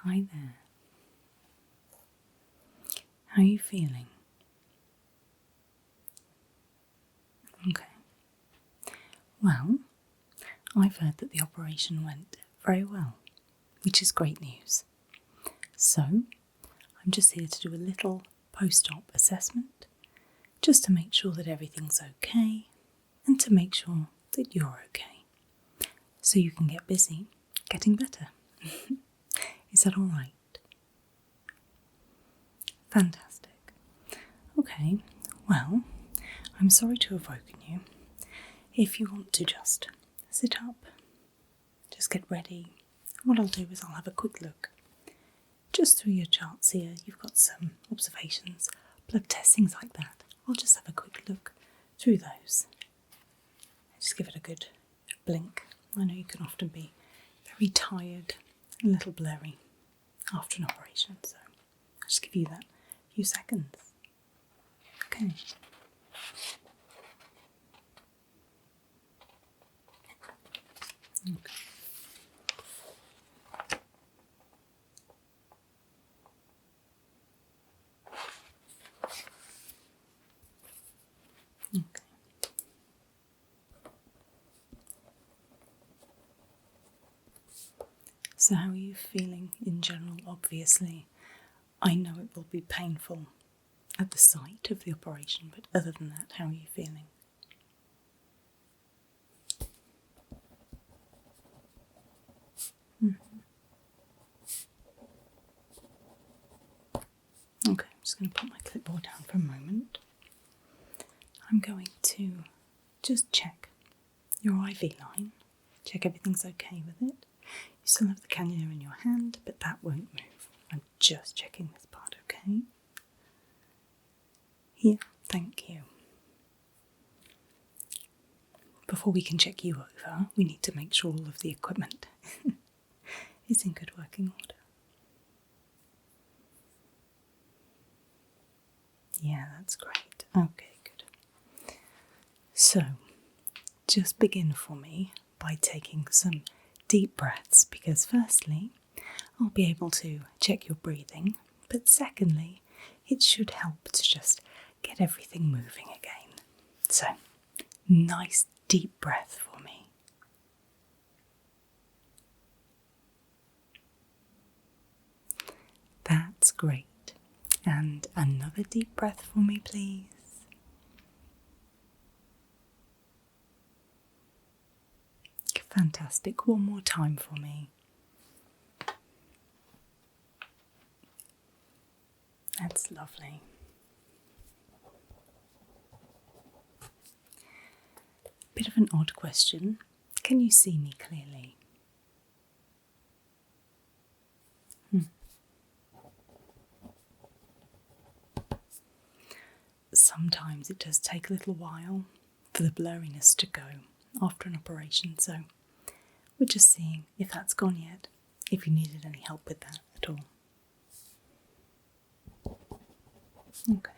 Hi there. How are you feeling? Okay. Well, I've heard that the operation went very well, which is great news. So, I'm just here to do a little post-op assessment, just to make sure that everything's okay, and to make sure that you're okay, so you can get busy getting better. Is that all right? Fantastic. Okay, well, I'm sorry to have woken you. If you want to just sit up, just get ready. What I'll do is I'll have a quick look just through your charts here. You've got some observations, blood tests, things like that. I'll just have a quick look through those. Just give it a good blink. I know you can often be very tired, a little blurry after an operation, so I'll just give you that few seconds. Okay. Okay. Okay. So how are you feeling in general? Obviously, I know it will be painful at the site of the operation, but other than that, how are you feeling? Okay, I'm just going to put my clipboard down for a moment. I'm going to just check your IV line, check everything's okay with it. You still have the cannula in your hand, but that won't move. I'm just checking this part, okay? Yeah, thank you. Before we can check you over, we need to make sure all of the equipment is in good working order. Yeah, that's great. Okay, good. So, just begin for me by taking some deep breaths, because firstly, I'll be able to check your breathing, but secondly, it should help to just get everything moving again. So, nice deep breath for me. That's great. And another deep breath for me, please. Fantastic. One more time for me. That's lovely. Bit of an odd question. Can you see me clearly? Sometimes it does take a little while for the blurriness to go after an operation, so we're just seeing if that's gone yet, if you needed any help with that at all. Okay.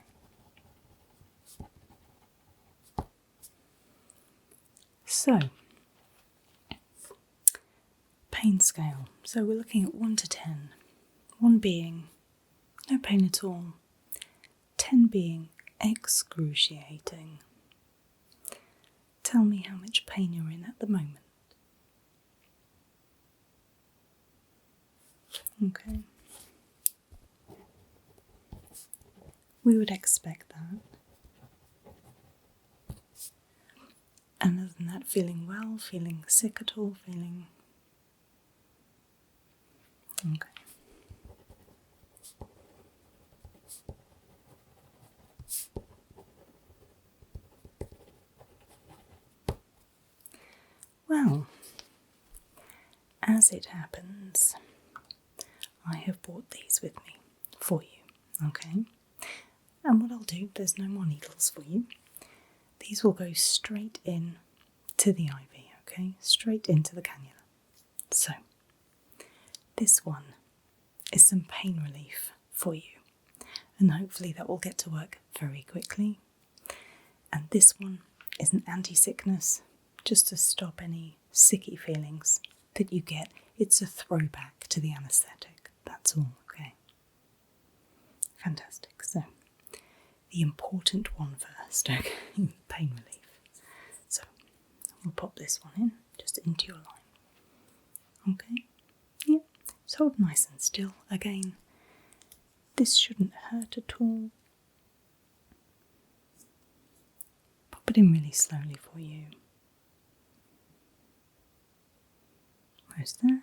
So, pain scale. So we're looking at 1 to 10. 1 being no pain at all, 10 being excruciating. Tell me how much pain you're in at the moment. Okay. We would expect that. And other than that, feeling well, feeling sick at all, feeling... Okay. Well, as it happens, I have brought these with me for you, okay? And what I'll do, there's no more needles for you. These will go straight in to the IV, okay? Straight into the cannula. So, this one is some pain relief for you. And hopefully that will get to work very quickly. And this one is an anti-sickness, just to stop any sicky feelings that you get. It's a throwback to the anaesthetic, that's That's all, okay. Fantastic. So, the important one first, okay, pain relief. So, we'll pop this one in, just into your line. Okay? Yeah, just hold nice and still. Again, this shouldn't hurt at all. Pop it in really slowly for you. Almost there.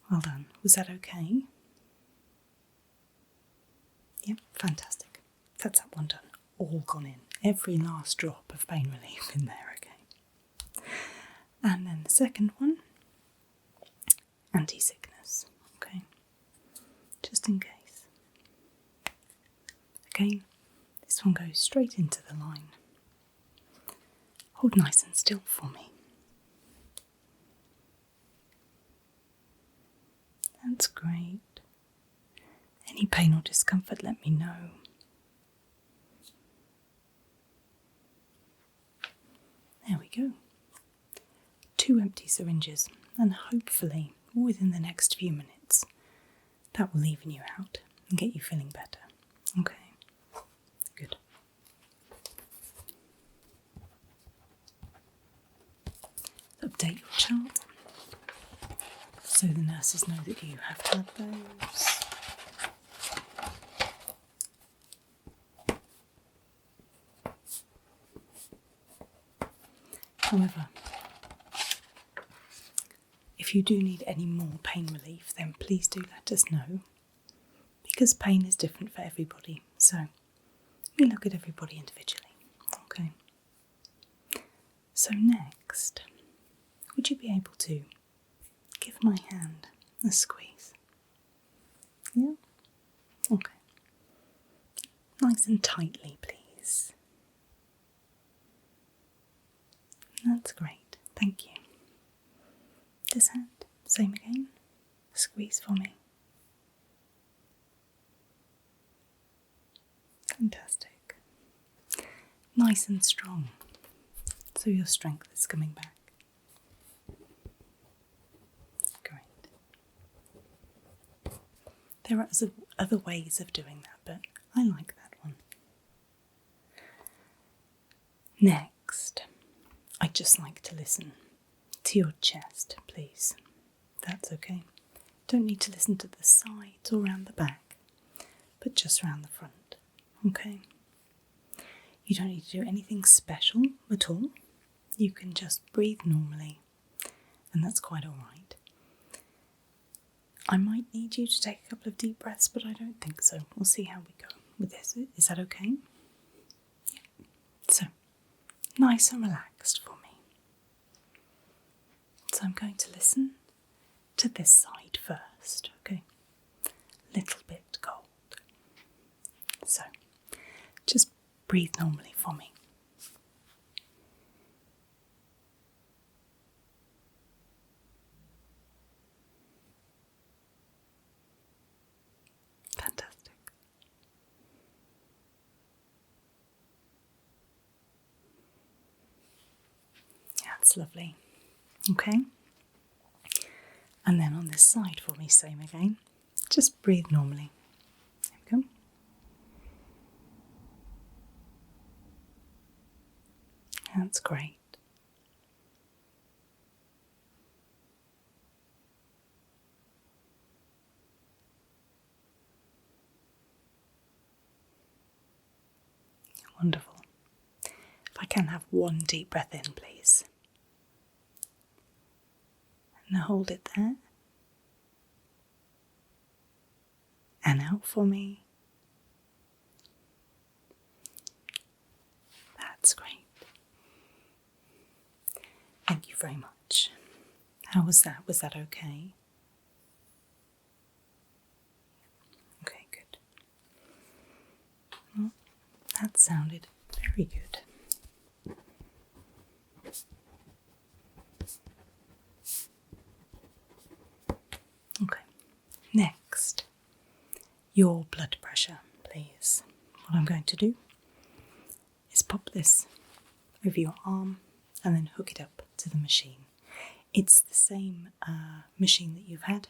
Well done. Was that okay? Yep, fantastic. That's that one done. All gone in. Every last drop of pain relief in there, okay. And then the second one, anti-sickness, okay. Just in case. Again, this one goes straight into the line. Hold nice and still for me. That's great. Any pain or discomfort, let me know. There we go. 2 empty syringes, and hopefully within the next few minutes that will even you out and get you feeling better. Okay, good. Update your chart so the nurses know that you have had those. However, if you do need any more pain relief, then please do let us know, because pain is different for everybody, so we look at everybody individually. Okay. So next, would you be able to give my hand a squeeze? Yeah? Okay. Nice and tightly, please. That's great, thank you. This hand, same again. Squeeze for me. Fantastic. Nice and strong, so your strength is coming back. Great. There are other ways of doing that, but I like that one. Next, I'd just like to listen to your chest, please. That's okay. Don't need to listen to the sides or around the back, but just around the front, okay? You don't need to do anything special at all. You can just breathe normally, and that's quite alright. I might need you to take a couple of deep breaths, but I don't think so. We'll see how we go with this. Is that okay? Yeah. So, nice and relaxed for me. So I'm going to listen to this side first, okay? Little bit cold. So, just breathe normally for me. Fantastic. That's lovely. Okay. And then on this side for me, same again. Just breathe normally. There we go. That's great. Wonderful. If I can have one deep breath in, please. And hold it there. And out for me. That's great. Thank you very much. How was that? Was that okay? Okay, good. Well, that sounded very good. Okay, next, your blood pressure, please. What I'm going to do is pop this over your arm and then hook it up to the machine. It's the same machine that you've had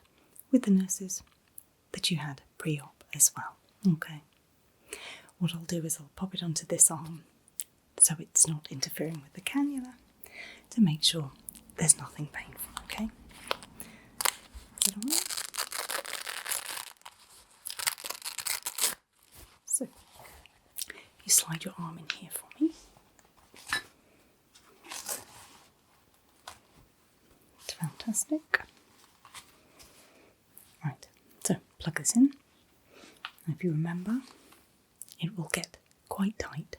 with the nurses that you had pre-op as well. Okay. What I'll do is I'll pop it onto this arm so it's not interfering with the cannula to make sure there's nothing painful, okay? Put it on. So, you slide your arm in here for me. It's fantastic. Right, so plug this in. And if you remember, it will get quite tight,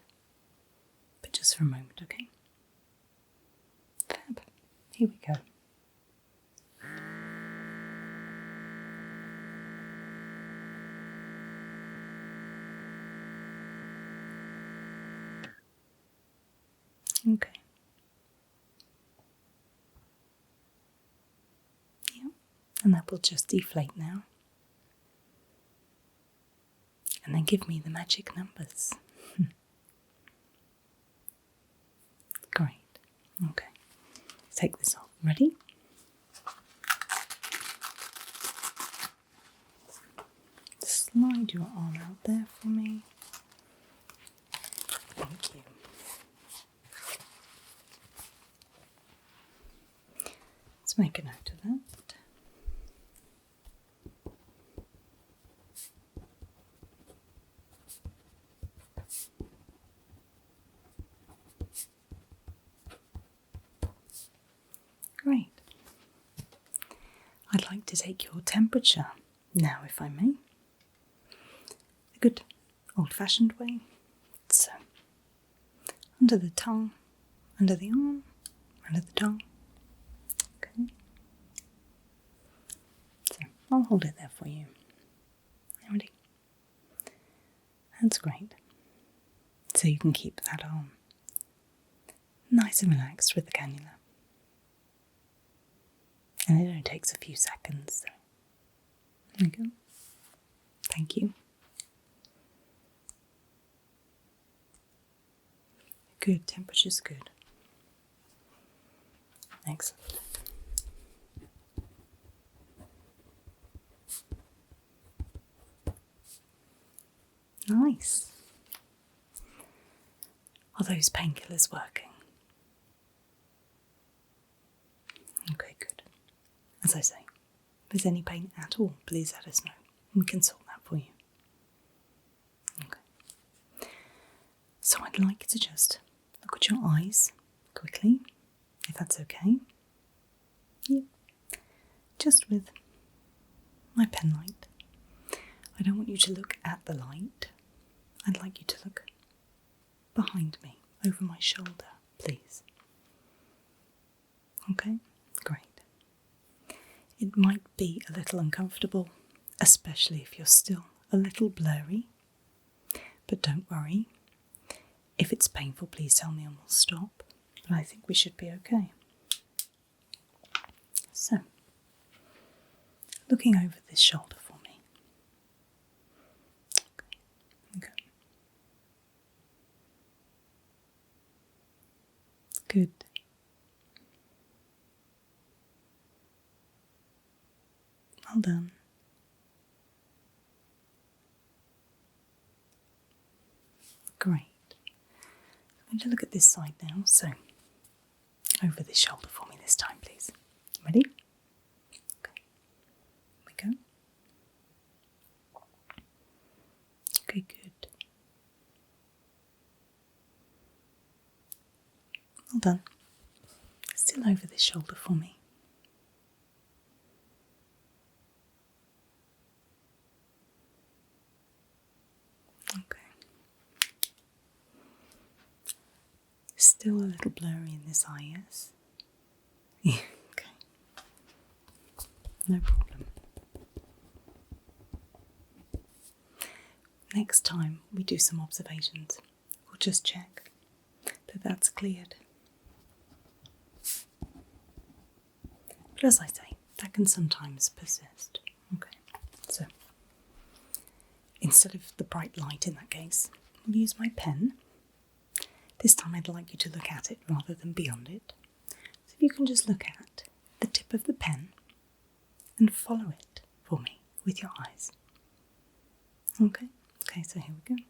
but just for a moment, okay? Fab. Here we go. Okay. Yeah, and that will just deflate now. And then give me the magic numbers. Great. Okay. Take this off. Ready? Slide your arm out there for me. Thank you. Let's make a note of that. Great. I'd like to take your temperature now, if I may. A good old-fashioned way. So, under the tongue, under the arm, under the tongue. Okay. So, I'll hold it there for you. Ready? That's great. So you can keep that arm nice and relaxed with the cannula. And it only takes a few seconds. So. There you go. Thank you. Good, temperature's good. Excellent. Nice. Are those painkillers working? Okay, good. As I say, if there's any pain at all, please let us know. We can sort that for you. Okay. So I'd like to just look at your eyes quickly, if that's okay. Yeah. Just with my pen light. I don't want you to look at the light. I'd like you to look behind me, over my shoulder, please. Okay? Great. It might be a little uncomfortable, especially if you're still a little blurry, but don't worry. If it's painful, please tell me and we'll stop, but I think we should be okay. So, looking over this shoulder for me. Okay. Good. Well done. Great. I'm going to look at this side now, so over this shoulder for me this time, please. Ready? Okay. Here we go. Okay, good. Well done. Still over this shoulder for me. Okay. Still a little blurry in this eye, yes? Yeah, okay. No problem. Next time we do some observations, we'll just check that that's cleared. But as I say, that can sometimes persist. Okay, so instead of the bright light in that case, I'll use my pen. This time I'd like you to look at it rather than beyond it. So if you can just look at the tip of the pen and follow it for me with your eyes. Okay? Okay, so here we go.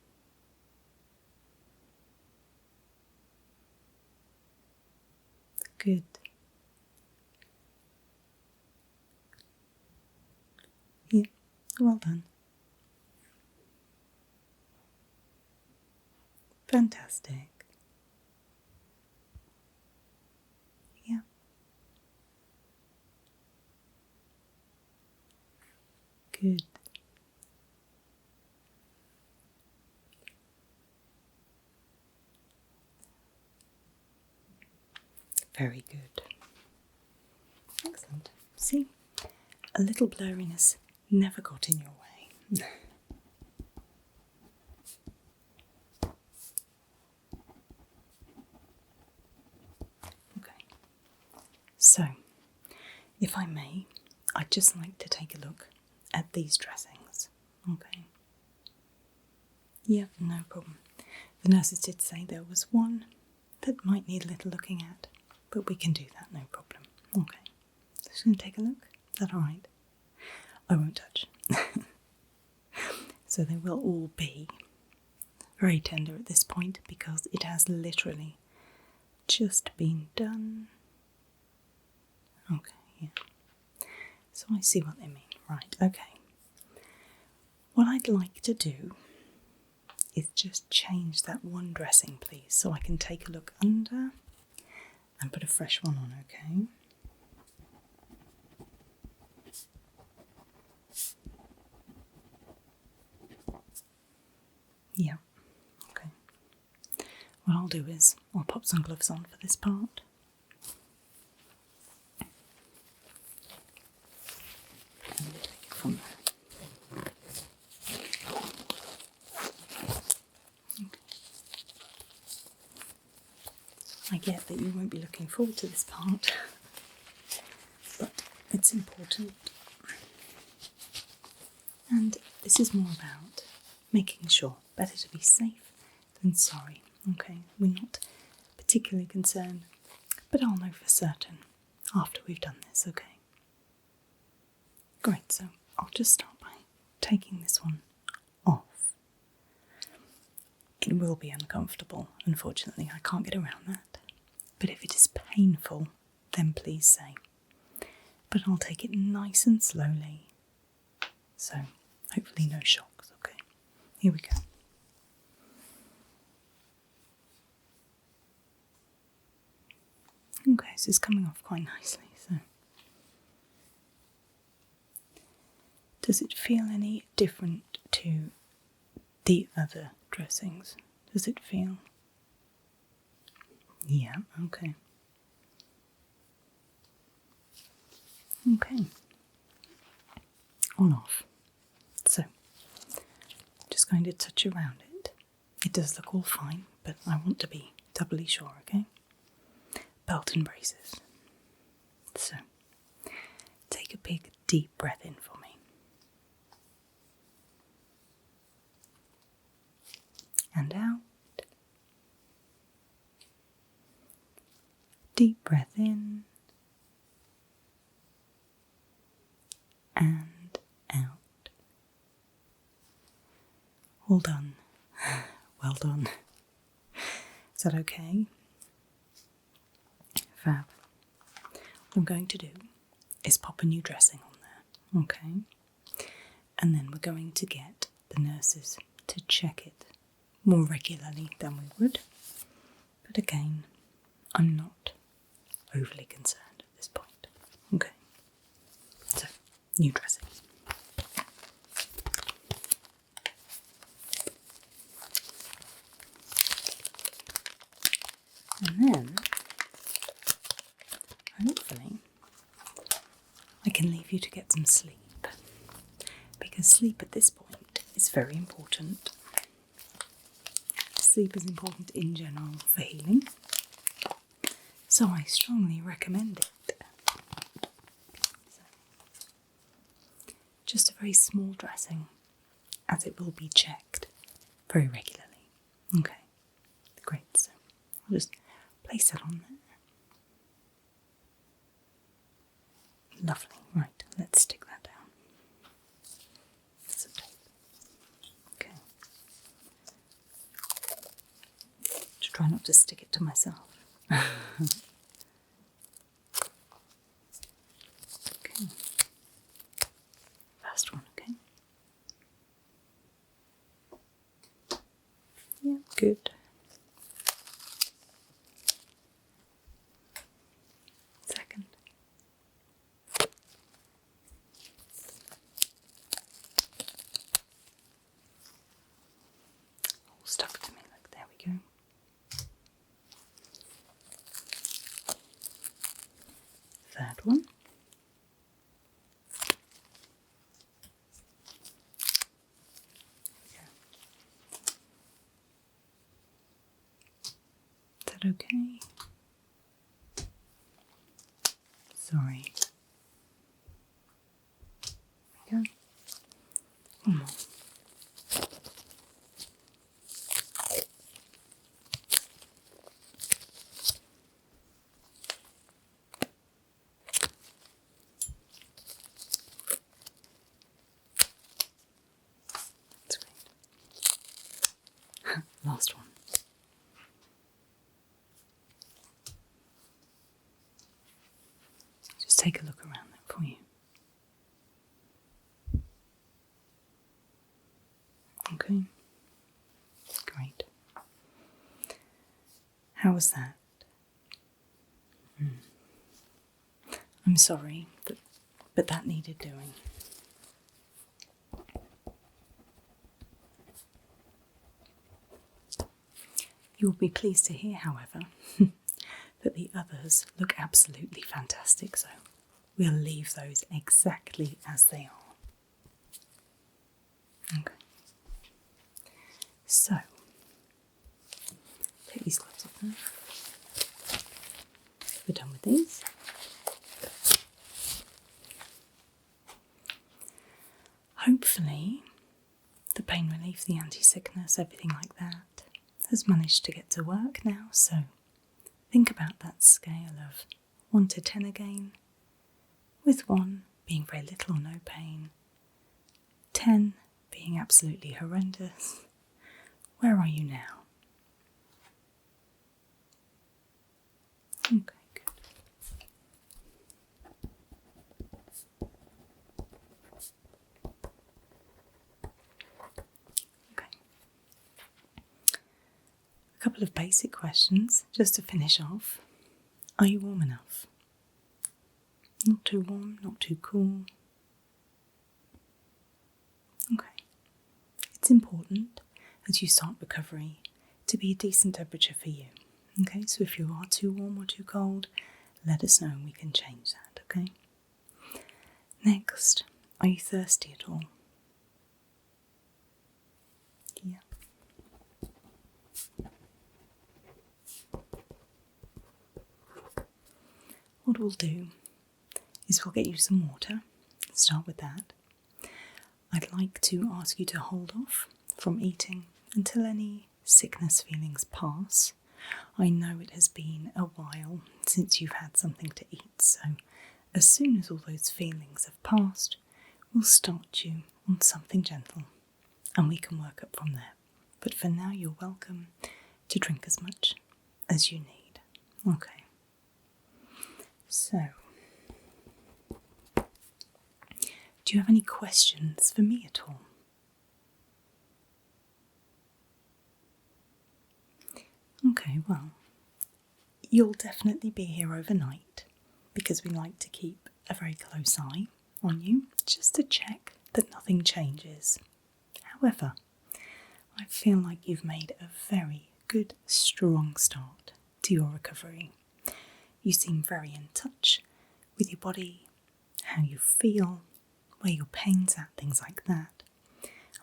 Good. Yeah, well done. Fantastic. Yeah. Good. Very good. Excellent. See, a little blurriness never got in your way. Okay. So, if I may, I'd just like to take a look at these dressings. Okay. Yeah, no problem. The nurses did say there was one that might need a little looking at, but we can do that, no problem. Okay. Just going to take a look. Is that alright? I won't touch. So they will all be very tender at this point because it has literally just been done. Okay, yeah. So I see what they mean. Right, okay. What I'd like to do is just change that one dressing, please, so I can take a look under and put a fresh one on, okay? Yeah, okay. What I'll do is I'll pop some gloves on for this part. And we'll take it from there. Okay. I get that you won't be looking forward to this part, but it's important. And this is more about making sure, better to be safe than sorry. Okay, we're not particularly concerned, but I'll know for certain after we've done this, okay? Great, so I'll just start by taking this one off. It will be uncomfortable, unfortunately, I can't get around that. But if it is painful, then please say. But I'll take it nice and slowly, so hopefully no shocks, okay? Here we go. Okay, so it's coming off quite nicely, so. Does it feel any different to the other dressings? Does it feel? Yeah, okay. Okay. On off. So, just going to touch around it. It does look all fine, but I want to be doubly sure, okay? Belt and braces. So, take a big deep breath in for me. And out. Deep breath in. And out. All done. Well done. Is that okay? Fab. What I'm going to do is pop a new dressing on there, okay? And then we're going to get the nurses to check it more regularly than we would. But again, I'm not overly concerned at this point. Okay. So, new dressing. And then, hopefully, I can leave you to get some sleep. Because sleep at this point is very important. Sleep is important in general for healing. So I strongly recommend it. So, just a very small dressing, as it will be checked very regularly. Okay, great. So I'll just place that on there. Lovely. Right, let's stick that down. Some tape. Okay. Just try not to stick it to myself. Okay. First one, okay? Yeah, good. Second. All stuck to me, like there we go. Third one. Is that okay? Sorry. There we go. One more. That's great. Last one. Just take a look around that for you. Okay. Great. How was that? I'm sorry, but that needed doing. You will be pleased to hear, however, that the others look absolutely fantastic, so we'll leave those exactly as they are. Okay. So, take these gloves off now. We're done with these. Hopefully, the pain relief, the anti-sickness, everything like that has managed to get to work now, so think about that scale of 1 to 10 again, with 1 being very little or no pain, 10 being absolutely horrendous. Where are you now? Okay, good. Okay. A couple of basic questions just to finish off. Are you warm enough? Not too warm, not too cool. Okay. It's important as you start recovery to be a decent temperature for you. Okay, so if you are too warm or too cold, let us know and we can change that, okay? Next, are you thirsty at all? Yeah. What we'll do is we'll get you some water. Start with that. I'd like to ask you to hold off from eating until any sickness feelings pass. I know it has been a while since you've had something to eat, so as soon as all those feelings have passed, we'll start you on something gentle and we can work up from there. But for now, you're welcome to drink as much as you need. Okay. So, do you have any questions for me at all? Okay, well, you'll definitely be here overnight because we like to keep a very close eye on you just to check that nothing changes. However, I feel like you've made a very good, strong start to your recovery. You seem very in touch with your body, how you feel, where your pain's at, things like that.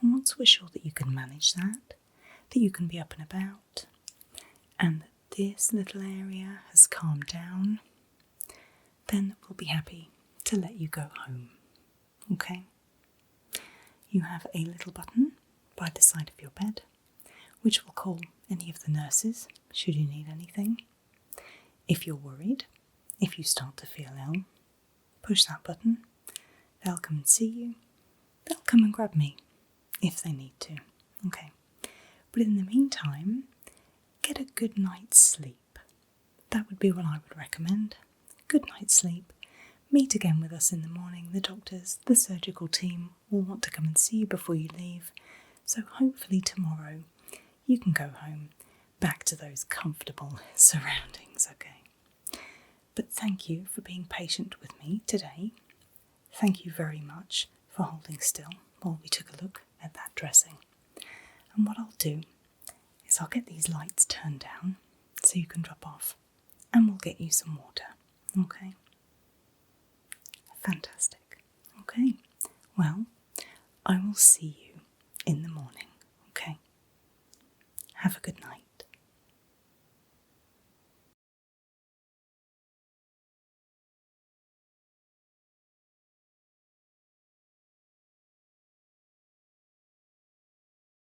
And once we're sure that you can manage that you can be up and about, and that this little area has calmed down, then we'll be happy to let you go home. Okay? You have a little button by the side of your bed, which will call any of the nurses should you need anything. If you're worried, if you start to feel ill, push that button, they'll come and see you, they'll come and grab me if they need to. Okay. But in the meantime, get a good night's sleep. That would be what I would recommend. Good night's sleep. Meet again with us in the morning. The doctors, the surgical team will want to come and see you before you leave. So hopefully tomorrow you can go home back to those comfortable surroundings, okay? But thank you for being patient with me today. Thank you very much for holding still while we took a look at that dressing. And what I'll do is I'll get these lights turned down so you can drop off, and we'll get you some water, okay? Fantastic. Okay, well, I will see you in the morning, okay? Have a good night.